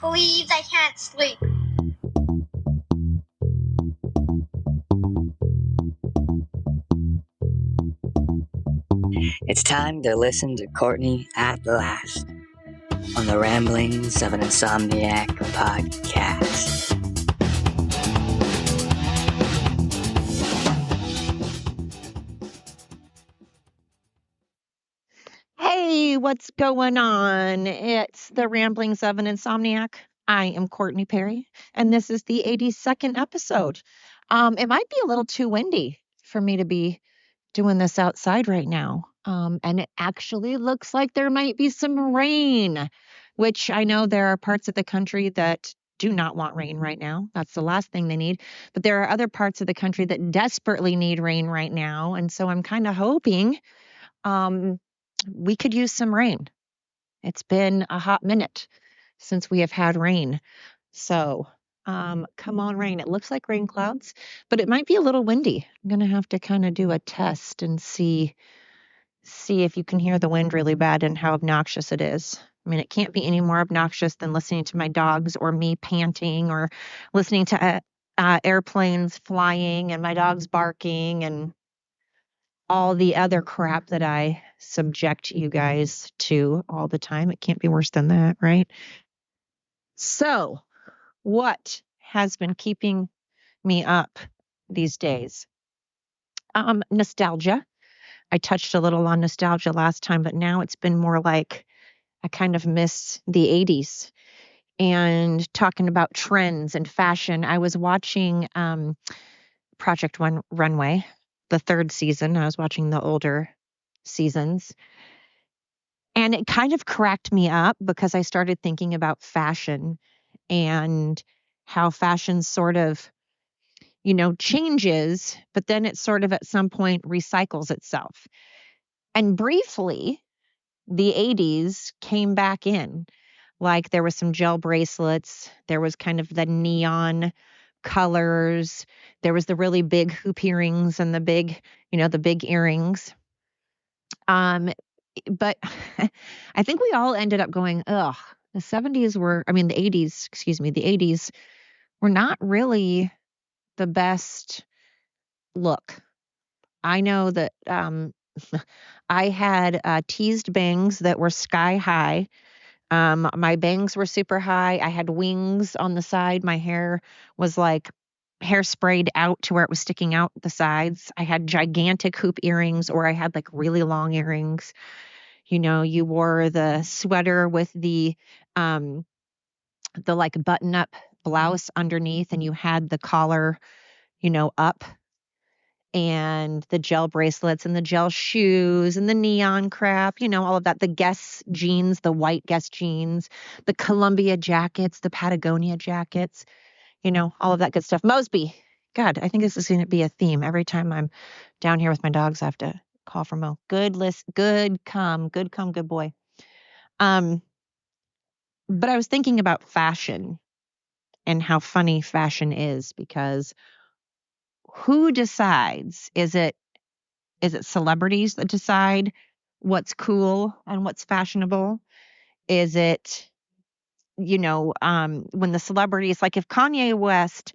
Please, I can't sleep. It's time to listen to Courtney at last on the Ramblings of an Insomniac podcast. Hey, what's going on? It's the Ramblings of an Insomniac. I am Courtney Perry, and this is the 82nd episode. It might be a little too windy for me to be doing this outside right now. And it actually looks like there might be some rain, which I know there are parts of the country that do not want rain right now. That's the last thing they need. But there are other parts of the country that desperately need rain right now. And so I'm kind of hoping we could use some rain. It's been a hot minute since we have had rain. So come on, rain. It looks like rain clouds, but it might be a little windy. I'm going to have to kind of do a test and see if you can hear the wind really bad and how obnoxious it is. I mean, it can't be any more obnoxious than listening to my dogs or me panting or listening to airplanes flying and my dogs barking and all the other crap that I subject you guys to all the time. It can't be worse than that, right? So, what has been keeping me up these days? Nostalgia. I touched a little on nostalgia last time, but now it's been more like I kind of miss the 80s and talking about trends and fashion. I was watching Project Runway, the third season. I was watching the older seasons. And it kind of cracked me up because I started thinking about fashion and how fashion sort of, changes, but then it sort of at some point recycles itself. And briefly, the 80s came back in. Like there was some gel bracelets, there was kind of the neon colors, there was the really big hoop earrings and the big earrings. But I think we all ended up going, ugh, the 80s, excuse me, the 80s were not really the best look. I know that I had teased bangs that were sky high. My bangs were super high. I had wings on the side. My hair was like hairsprayed out to where it was sticking out the sides. I had gigantic hoop earrings, or I had like really long earrings. You wore the sweater with the like button up blouse underneath, and you had the collar, up, and the gel bracelets and the gel shoes and the neon crap, all of that. The Guess jeans, the white Guess jeans, the Columbia jackets, the Patagonia jackets, all of that good stuff. Mosby. God, I think this is going to be a theme. Every time I'm down here with my dogs, I have to call for Mo. Good come, good boy. But I was thinking about fashion and how funny fashion is, because who decides? Is it celebrities that decide what's cool and what's fashionable? Is it, when the celebrities, like if Kanye West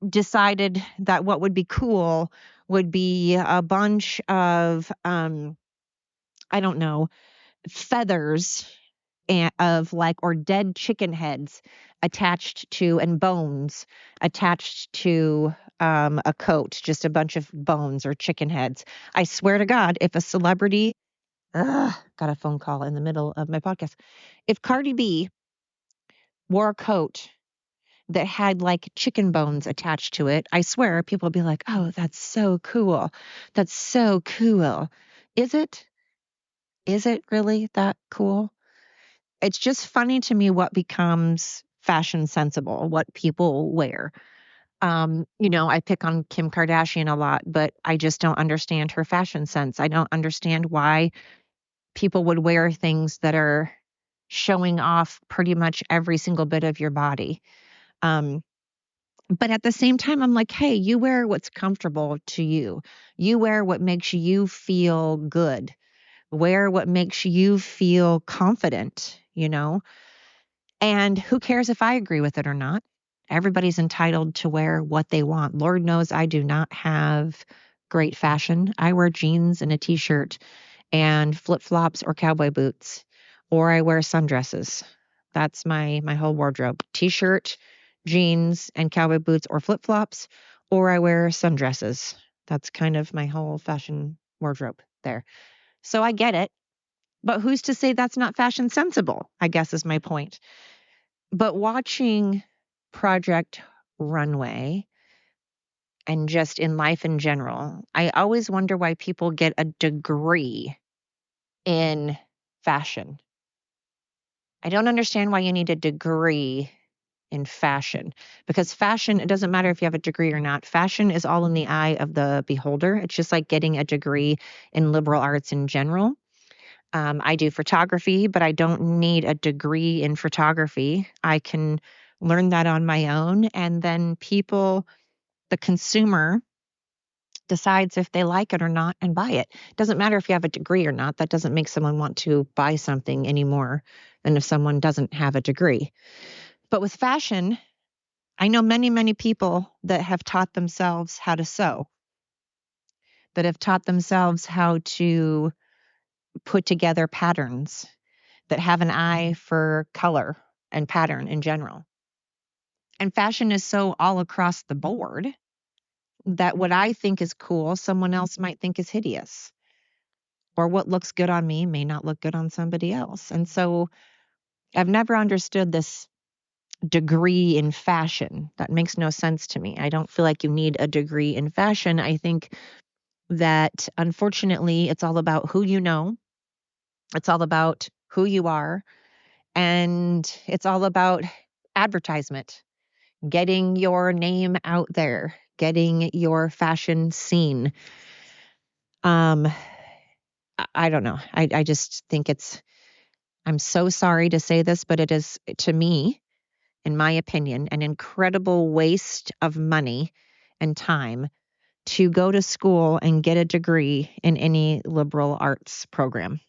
decided that what would be cool would be a bunch of, I don't know, feathers or dead chicken heads attached to, and bones attached to a coat, just a bunch of bones or chicken heads. I swear to God, if a celebrity, got a phone call in the middle of my podcast. If Cardi B wore a coat that had like chicken bones attached to it, I swear people would be like, oh, that's so cool. That's so cool. Is it? Is it really that cool? It's just funny to me what becomes fashion sensible, what people wear. I pick on Kim Kardashian a lot, but I just don't understand her fashion sense. I don't understand why people would wear things that are showing off pretty much every single bit of your body. But at the same time, I'm like, hey, you wear what's comfortable to you. You wear what makes you feel good. Wear what makes you feel confident, And who cares if I agree with it or not? Everybody's entitled to wear what they want. Lord knows I do not have great fashion. I wear jeans and a t-shirt and flip-flops or cowboy boots, or I wear sundresses. That's my whole wardrobe. T-shirt, jeans, and cowboy boots or flip-flops, or I wear sundresses. That's kind of my whole fashion wardrobe there. So I get it, but who's to say that's not fashion sensible, I guess is my point. But watching Project Runway and just in life in general, I always wonder why people get a degree in fashion. I don't understand why you need a degree in fashion, because fashion, it doesn't matter if you have a degree or not. Fashion is all in the eye of the beholder. It's just like getting a degree in liberal arts in general. I do photography, but I don't need a degree in photography. I can learn that on my own. And then people, the consumer, decides if they like it or not and buy it. Doesn't matter if you have a degree or not. That doesn't make someone want to buy something any more than if someone doesn't have a degree. But with fashion, I know many, many people that have taught themselves how to sew, that have taught themselves how to put together patterns, that have an eye for color and pattern in general. And fashion is so all across the board that what I think is cool, someone else might think is hideous. Or what looks good on me may not look good on somebody else. And so I've never understood this degree in fashion. That makes no sense to me. I don't feel like you need a degree in fashion. I think that unfortunately, it's all about who you know, it's all about who you are, and it's all about advertisement, getting your name out there, getting your fashion seen. I don't know. I just think I'm so sorry to say this, but it is, to me, in my opinion, an incredible waste of money and time to go to school and get a degree in any liberal arts program.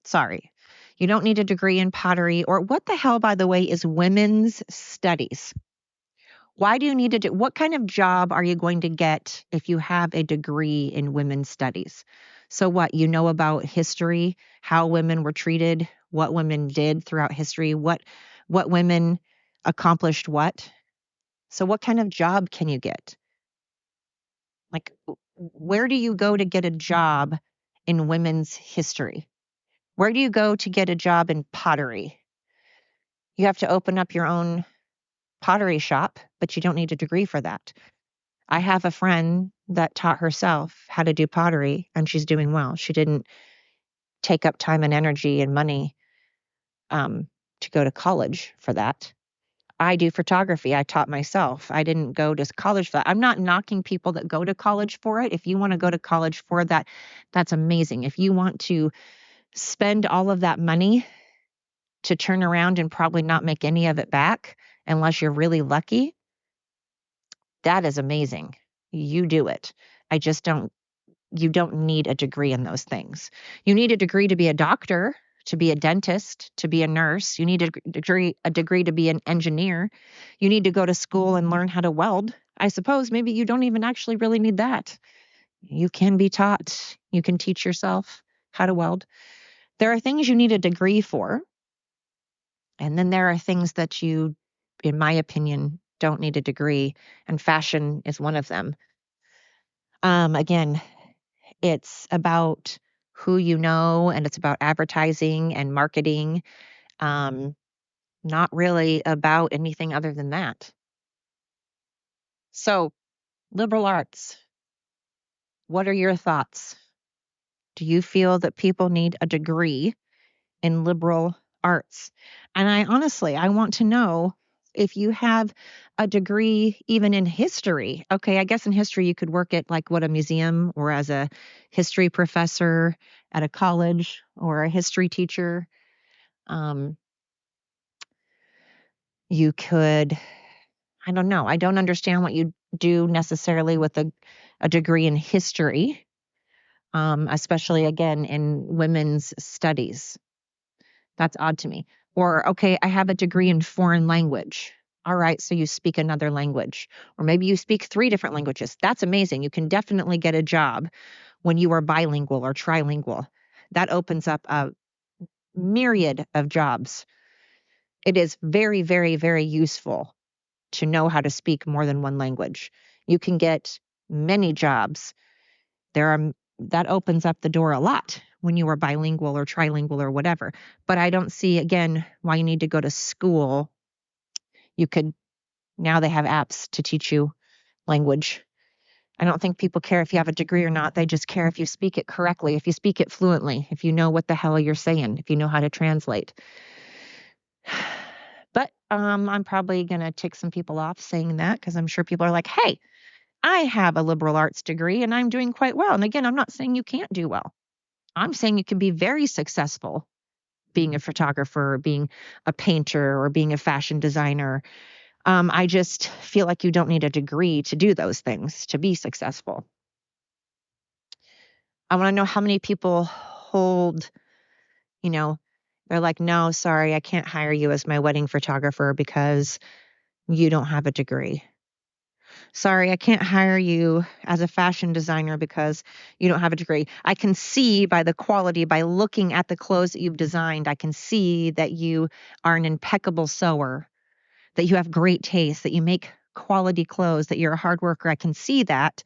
Sorry. You don't need a degree in pottery, or what the hell, by the way, is women's studies? Why do you need to do, what kind of job are you going to get if you have a degree in women's studies? So what, you know about history, how women were treated, what women did throughout history, what women accomplished what? So what kind of job can you get? Like, where do you go to get a job in women's history? Where do you go to get a job in pottery? You have to open up your own pottery shop, but you don't need a degree for that. I have a friend that taught herself how to do pottery, and she's doing well. She didn't take up time and energy and money to go to college for that. I do photography. I taught myself. I didn't go to college for that. I'm not knocking people that go to college for it. If you want to go to college for that, that's amazing. If you want to spend all of that money to turn around and probably not make any of it back unless you're really lucky, that is amazing. You do it. I just don't, you don't need a degree in those things. You need a degree to be a doctor, to be a dentist, to be a nurse. You need a degree to be an engineer. You need to go to school and learn how to weld. I suppose maybe you don't even actually really need that. You can be taught. You can teach yourself how to weld. There are things you need a degree for. And then there are things that you, in my opinion, don't need a degree. And fashion is one of them. Again, it's about who you know, and it's about advertising and marketing. Not really about anything other than that. So, liberal arts, what are your thoughts? Do you feel that people need a degree in liberal arts? And I want to know if you have a degree even in history. Okay, I guess in history you could work at like what, a museum, or as a history professor at a college, or a history teacher. Um, you could, I don't know. I don't understand what you do necessarily with a degree in history, especially again in women's studies. That's odd to me. Or, okay, I have a degree in foreign language. All right, so you speak another language. Or maybe you speak 3 different languages. That's amazing. You can definitely get a job when you are bilingual or trilingual. That opens up a myriad of jobs. It is very, very, very useful to know how to speak more than one language. You can get many jobs. That opens up the door a lot when you are bilingual or trilingual or whatever. But I don't see, again, why you need to go to school. Now they have apps to teach you language. I don't think people care if you have a degree or not. They just care if you speak it correctly, if you speak it fluently, if you know what the hell you're saying, if you know how to translate. But I'm probably going to tick some people off saying that, because I'm sure people are like, hey, I have a liberal arts degree and I'm doing quite well. And again, I'm not saying you can't do well. I'm saying you can be very successful being a photographer, or being a painter, or being a fashion designer. I just feel like you don't need a degree to do those things to be successful. I want to know how many people hold, they're like, no, sorry, I can't hire you as my wedding photographer because you don't have a degree. Sorry, I can't hire you as a fashion designer because you don't have a degree. I can see by the quality, by looking at the clothes that you've designed, I can see that you are an impeccable sewer, that you have great taste, that you make quality clothes, that you're a hard worker. I can see that,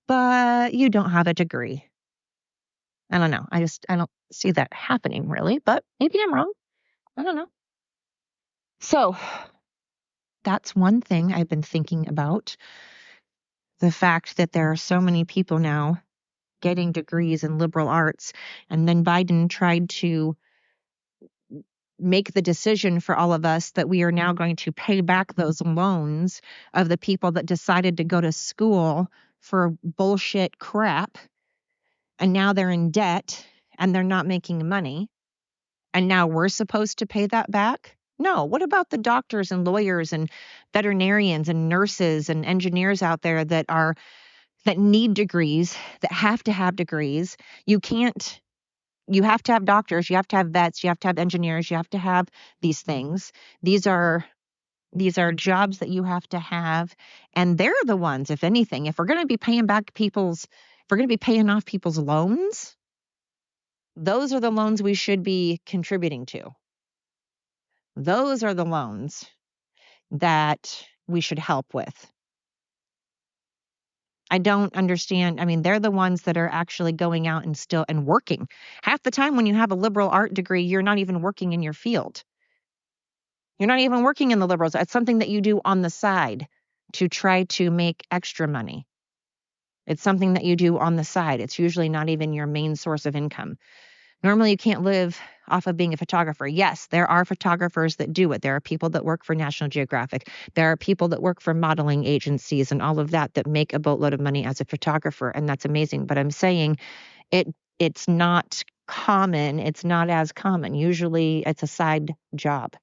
but you don't have a degree. I don't know. I don't see that happening really, but maybe I'm wrong. I don't know. So that's one thing I've been thinking about. The fact that there are so many people now getting degrees in liberal arts, and then Biden tried to make the decision for all of us that we are now going to pay back those loans of the people that decided to go to school for bullshit crap, and now they're in debt and they're not making money, and now we're supposed to pay that back. No, what about the doctors and lawyers and veterinarians and nurses and engineers out there that need degrees, that have to have degrees? You have to have doctors, you have to have vets, you have to have engineers, you have to have these things. These are jobs that you have to have. And they're the ones, if anything, if we're going to be paying off people's loans, those are the loans we should be contributing to. Those are the loans that we should help with. I don't understand. I mean, they're the ones that are actually going out and working. Half the time when you have a liberal art degree, you're not even working in your field. You're not even working in the liberals. It's something that you do on the side to try to make extra money. It's something that you do on the side. It's usually not even your main source of income. Normally, you can't live off of being a photographer. Yes, there are photographers that do it. There are people that work for National Geographic. There are people that work for modeling agencies and all of that make a boatload of money as a photographer, and that's amazing. But I'm saying it's not common. It's not as common. Usually, it's a side job.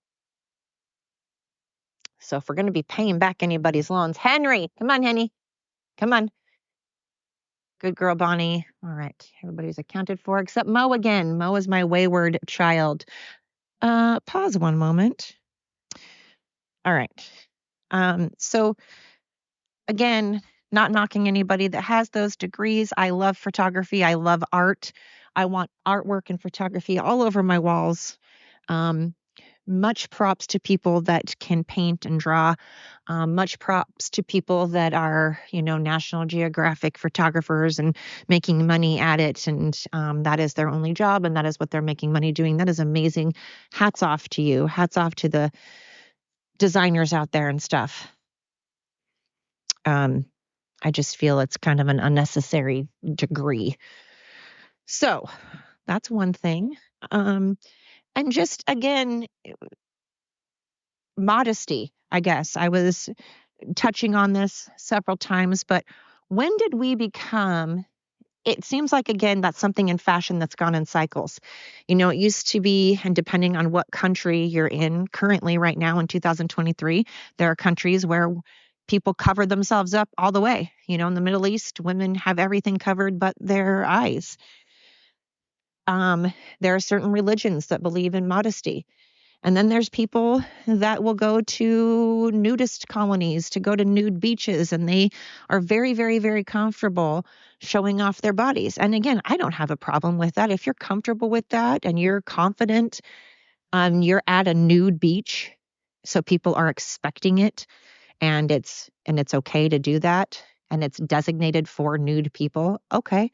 So if we're going to be paying back anybody's loans, Henry, come on, Henny, come on. Good girl, Bonnie. All right. Everybody's accounted for except Mo again. Mo is my wayward child. Pause one moment. All right. So again, not knocking anybody that has those degrees. I love photography. I love art. I want artwork and photography all over my walls. Much props to people that can paint and draw. Much props to people that are, National Geographic photographers and making money at it. And that is their only job, and that is what they're making money doing. That is amazing. Hats off to you. Hats off to the designers out there and stuff. I just feel it's kind of an unnecessary degree. So that's one thing. And just again, modesty, I guess. I was touching on this several times, but when did we become, it seems like, again, that's something in fashion that's gone in cycles. It used to be, and depending on what country you're in currently right now in 2023, there are countries where people cover themselves up all the way. In the Middle East, women have everything covered but their eyes. There are certain religions that believe in modesty. And then there's people that will go to nudist colonies, to go to nude beaches, and they are very, very, very comfortable showing off their bodies. And again, I don't have a problem with that. If you're comfortable with that and you're confident, you're at a nude beach, so people are expecting it, and it's okay to do that, and it's designated for nude people. Okay.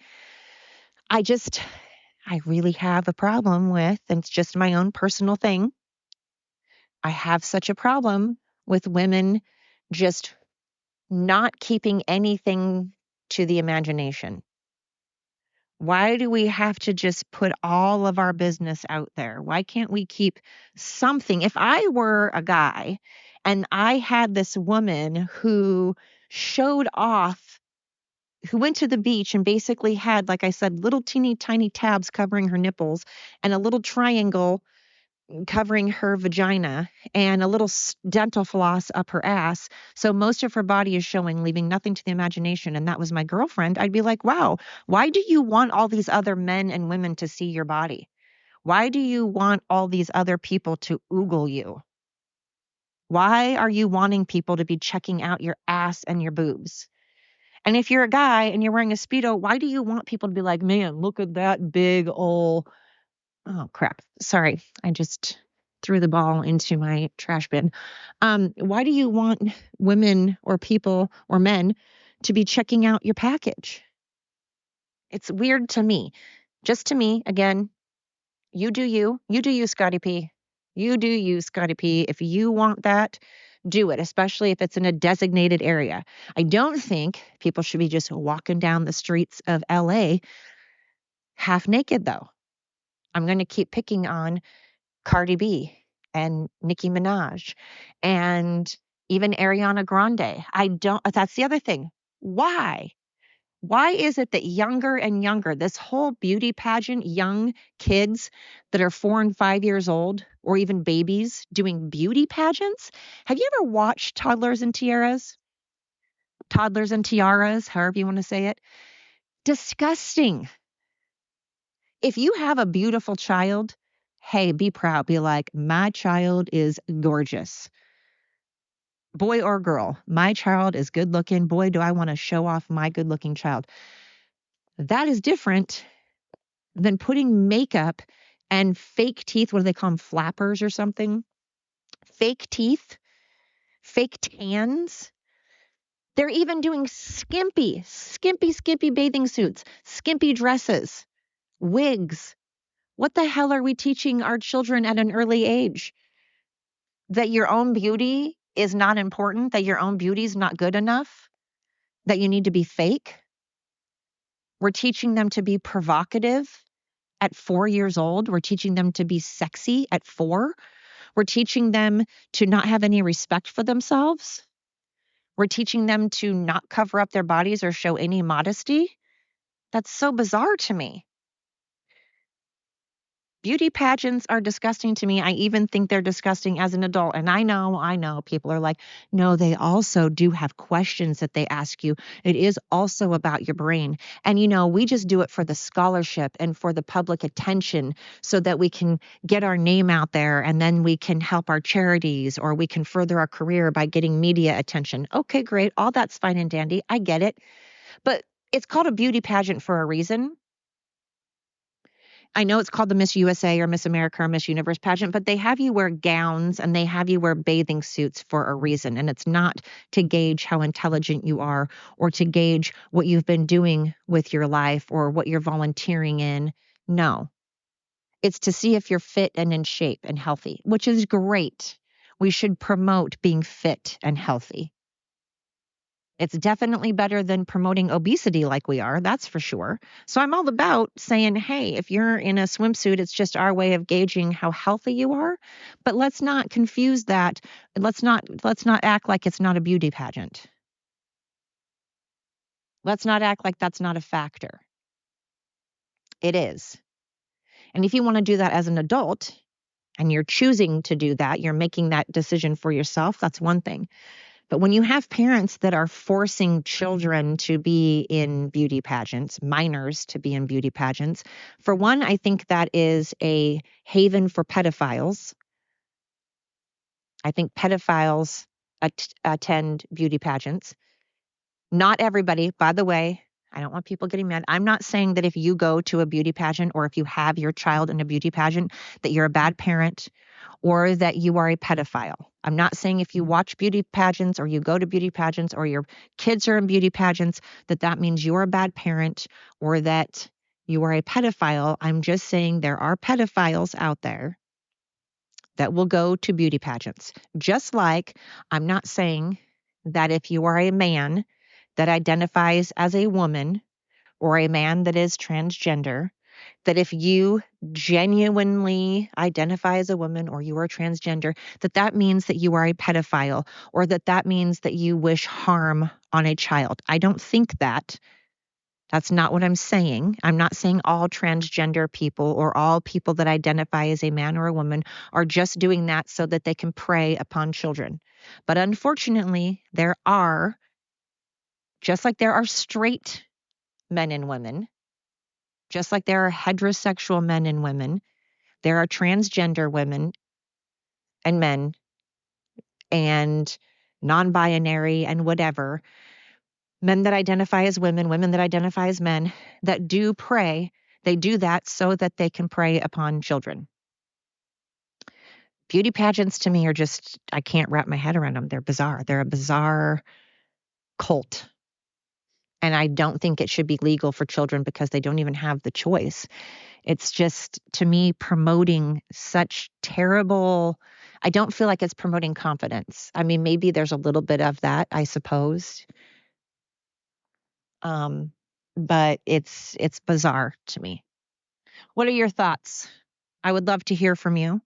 I really have a problem with, and it's just my own personal thing. I have such a problem with women just not keeping anything to the imagination. Why do we have to just put all of our business out there? Why can't we keep something? If I were a guy and I had this woman who showed off, who went to the beach and basically had, like I said, little teeny tiny tabs covering her nipples and a little triangle covering her vagina and a little dental floss up her ass. So most of her body is showing, leaving nothing to the imagination. And that was my girlfriend. I'd be like, wow, why do you want all these other men and women to see your body? Why do you want all these other people to oogle you? Why are you wanting people to be checking out your ass and your boobs? And if you're a guy and you're wearing a Speedo, why do you want people to be like, man, look at that big old, oh crap. Sorry. I just threw the ball into my trash bin. Why do you want women or people or men to be checking out your package? It's weird to me. Just to me, again, you do you. You do you, Scotty P. You do you, Scotty P. If you want that, do it, especially if it's in a designated area. I don't think people should be just walking down the streets of LA half naked, though. I'm going to keep picking on Cardi B and Nicki Minaj and even Ariana Grande. That's the other thing. Why? Why is it that younger and younger, this whole beauty pageant, young kids that are 4 and 5 years old, or even babies doing beauty pageants? Have you ever watched Toddlers and Tiaras? Toddlers and Tiaras, however you want to say it. Disgusting. If you have a beautiful child, hey, be proud. Be like, my child is gorgeous. Boy or girl, my child is good looking. Boy, do I want to show off my good looking child. That is different than putting makeup and fake teeth. What do they call them? Flappers or something? Fake teeth, fake tans. They're even doing skimpy bathing suits, skimpy dresses, wigs. What the hell are we teaching our children at an early age? That your own beauty is not important, that your own beauty is not good enough, that you need to be fake? We're teaching them to be provocative at 4 years old. We're teaching them to be sexy at 4. We're teaching them to not have any respect for themselves. We're teaching them to not cover up their bodies or show any modesty. That's so bizarre to me. Beauty pageants are disgusting to me. I even think they're disgusting as an adult. And I know people are like, no, they also do have questions that they ask you. It is also about your brain. And, we just do it for the scholarship and for the public attention so that we can get our name out there and then we can help our charities or we can further our career by getting media attention. Okay, great. All that's fine and dandy. I get it. But it's called a beauty pageant for a reason. I know it's called the Miss USA or Miss America or Miss Universe pageant, but they have you wear gowns and they have you wear bathing suits for a reason. And it's not to gauge how intelligent you are or to gauge what you've been doing with your life or what you're volunteering in. No, it's to see if you're fit and in shape and healthy, which is great. We should promote being fit and healthy. It's definitely better than promoting obesity like we are, that's for sure. So I'm all about saying, hey, if you're in a swimsuit, it's just our way of gauging how healthy you are. But let's not confuse that. Let's not act like it's not a beauty pageant. Let's not act like that's not a factor. It is. And if you want to do that as an adult and you're choosing to do that, you're making that decision for yourself, that's one thing. But when you have parents that are forcing children to be in beauty pageants, minors to be in beauty pageants, for one, I think that is a haven for pedophiles. I think pedophiles attend beauty pageants. Not everybody, by the way. I don't want people getting mad. I'm not saying that if you go to a beauty pageant or if you have your child in a beauty pageant that you're a bad parent or that you are a pedophile. I'm not saying if you watch beauty pageants or you go to beauty pageants or your kids are in beauty pageants that that means you're a bad parent or that you are a pedophile. I'm just saying there are pedophiles out there that will go to beauty pageants. Just like I'm not saying that if you are a man that identifies as a woman or a man that is transgender, that if you genuinely identify as a woman or you are transgender, that that means that you are a pedophile or that that means that you wish harm on a child. I don't think that. That's not what I'm saying. I'm not saying all transgender people or all people that identify as a man or a woman are just doing that so that they can prey upon children. But unfortunately, there are, just like there are straight men and women, just like there are heterosexual men and women, there are transgender women and men and non-binary and whatever, men that identify as women, women that identify as men, that do prey. They do that so that they can prey upon children. Beauty pageants to me are just, I can't wrap my head around them. They're bizarre. They're a bizarre cult. And I don't think it should be legal for children because they don't even have the choice. It's just, to me, promoting such terrible, I don't feel like it's promoting confidence. I mean, maybe there's a little bit of that, I suppose. But it's bizarre to me. What are your thoughts? I would love to hear from you.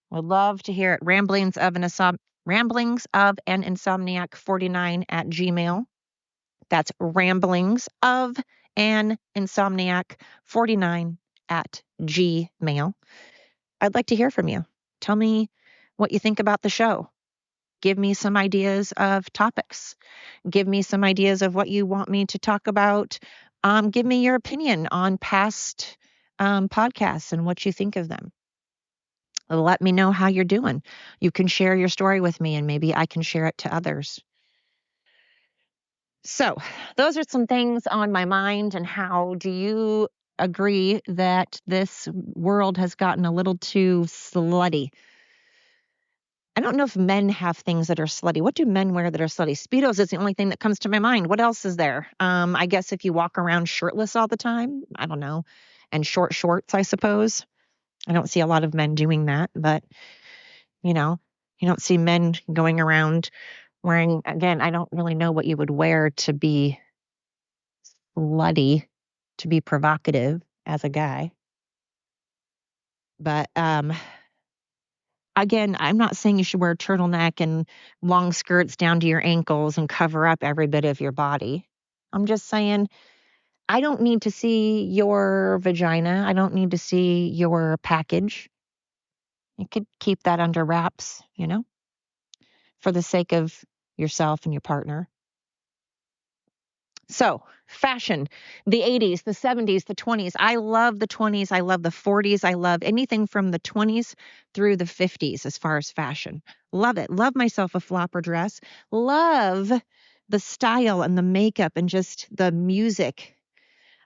Would love to hear it. Ramblings of an Insomniac 49 at Gmail. That's ramblings of an Insomniac 49 at Gmail. I'd like to hear from you. Tell me what you think about the show. Give me some ideas of topics. Give me some ideas of what you want me to talk about. Give me your opinion on past podcasts and what you think of them. Let me know how you're doing. You can share your story with me and maybe I can share it to others. So those are some things on my mind. And how do you agree that this world has gotten a little too slutty? I don't know if men have things that are slutty. What do men wear that are slutty? Speedos is the only thing that comes to my mind. What else is there? I guess if you walk around shirtless all the time, I don't know. And short shorts, I suppose. I don't see a lot of men doing that, but you don't see men going around wearing, again, I don't really know what you would wear to be slutty, to be provocative as a guy. But again, I'm not saying you should wear a turtleneck and long skirts down to your ankles and cover up every bit of your body. I'm just saying, I don't need to see your vagina. I don't need to see your package. You could keep that under wraps, for the sake of yourself and your partner. So, fashion, the 80s, the 70s, the 20s. I love the 20s. I love the 40s. I love anything from the 20s through the 50s as far as fashion. Love it. Love myself a flopper dress. Love the style and the makeup and just the music.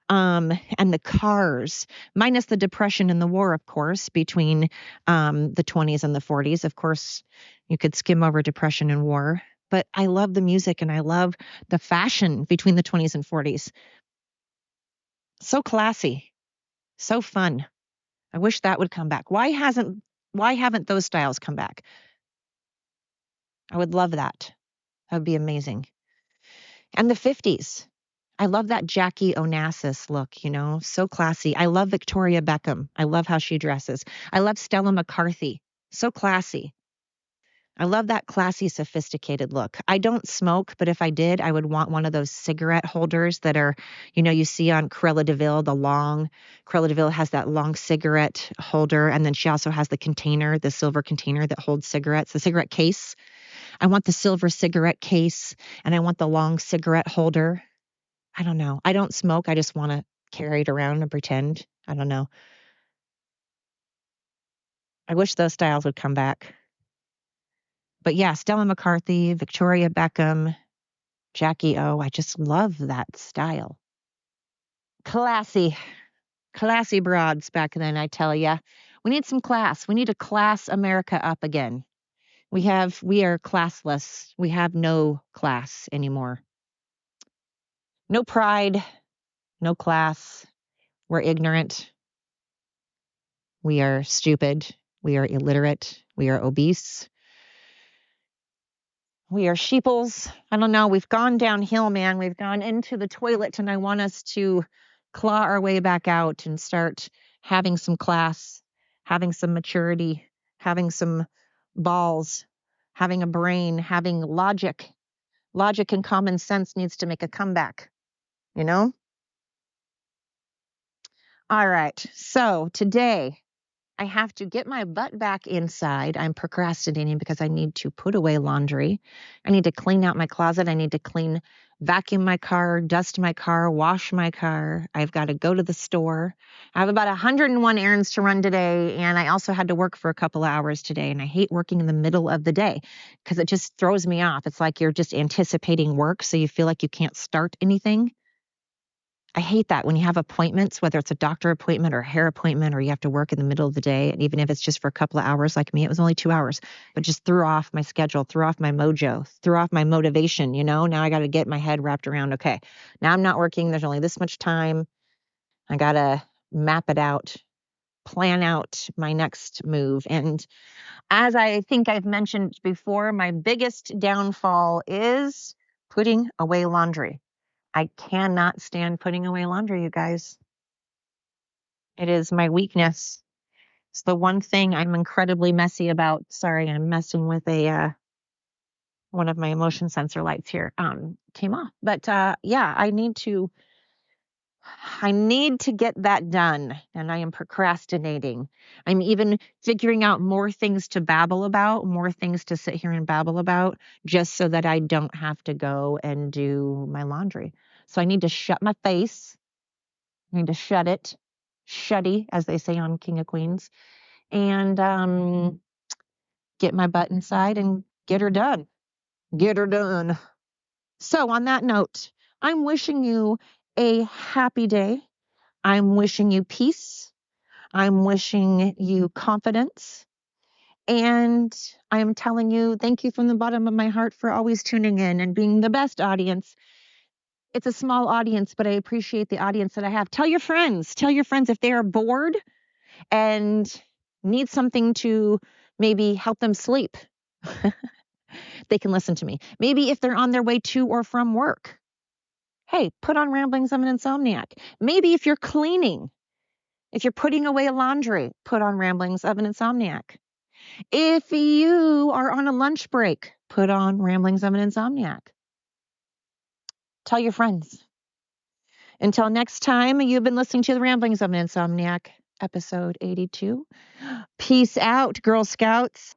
And the cars, minus the depression and the war, of course, between the 20s and the 40s. Of course, you could skim over depression and war. But I love the music and I love the fashion between the 20s and 40s. So classy, so fun. I wish that would come back. Why haven't those styles come back? I would love that. That would be amazing. And the 50s. I love that Jackie Onassis look, so classy. I love Victoria Beckham. I love how she dresses. I love Stella McCarthy. So classy. I love that classy, sophisticated look. I don't smoke, but if I did, I would want one of those cigarette holders that are, you see on Cruella de Vil, Cruella de Vil has that long cigarette holder. And then she also has the silver container that holds cigarettes, the cigarette case. I want the silver cigarette case and I want the long cigarette holder. I don't know. I don't smoke. I just want to carry it around and pretend. I don't know. I wish those styles would come back. But yeah, Stella McCarthy, Victoria Beckham, Jackie O. I just love that style. Classy broads back then, I tell ya. We need some class. We need to class America up again. We are classless. We have no class anymore. No pride, no class. We're ignorant. We are stupid. We are illiterate. We are obese. We are sheeples. I don't know. We've gone downhill, man. We've gone into the toilet, and I want us to claw our way back out and start having some class, having some maturity, having some balls, having a brain, having logic. Logic and common sense needs to make a comeback, you know? All right. So today, I have to get my butt back inside. I'm procrastinating because I need to put away laundry. I need to clean out my closet. I need to vacuum my car, dust my car, wash my car. I've got to go to the store. I have about 101 errands to run today. And I also had to work for a couple of hours today. And I hate working in the middle of the day because it just throws me off. It's like you're just anticipating work. So you feel like you can't start anything. I hate that when you have appointments, whether it's a doctor appointment or a hair appointment, or you have to work in the middle of the day. And even if it's just for a couple of hours, like me, it was only 2 hours, but just threw off my schedule, threw off my mojo, threw off my motivation. Now I got to get my head wrapped around. Okay, now I'm not working. There's only this much time. I got to map it out, plan out my next move. And as I think I've mentioned before, my biggest downfall is putting away laundry. I cannot stand putting away laundry, you guys. It is my weakness. It's the one thing I'm incredibly messy about. Sorry, I'm messing with one of my motion sensor lights here. Came off. But yeah, I need to get that done, and I am procrastinating. I'm even figuring out more things to babble about, more things to sit here and babble about, just so that I don't have to go and do my laundry. So I need to shut my face. I need to shut it, shutty, as they say on King of Queens, and get my butt inside and get her done. Get her done. So on that note, I'm wishing you a happy day. I'm wishing you peace. I'm wishing you confidence. And I am telling you, thank you from the bottom of my heart for always tuning in and being the best audience. It's a small audience, but I appreciate the audience that I have. Tell your friends if they are bored and need something to maybe help them sleep. They can listen to me. Maybe if they're on their way to or from work, hey, put on Ramblings of an Insomniac. Maybe if you're cleaning, if you're putting away laundry, put on Ramblings of an Insomniac. If you are on a lunch break, put on Ramblings of an Insomniac. Tell your friends. Until next time, you've been listening to the Ramblings of an Insomniac, episode 82. Peace out, Girl Scouts.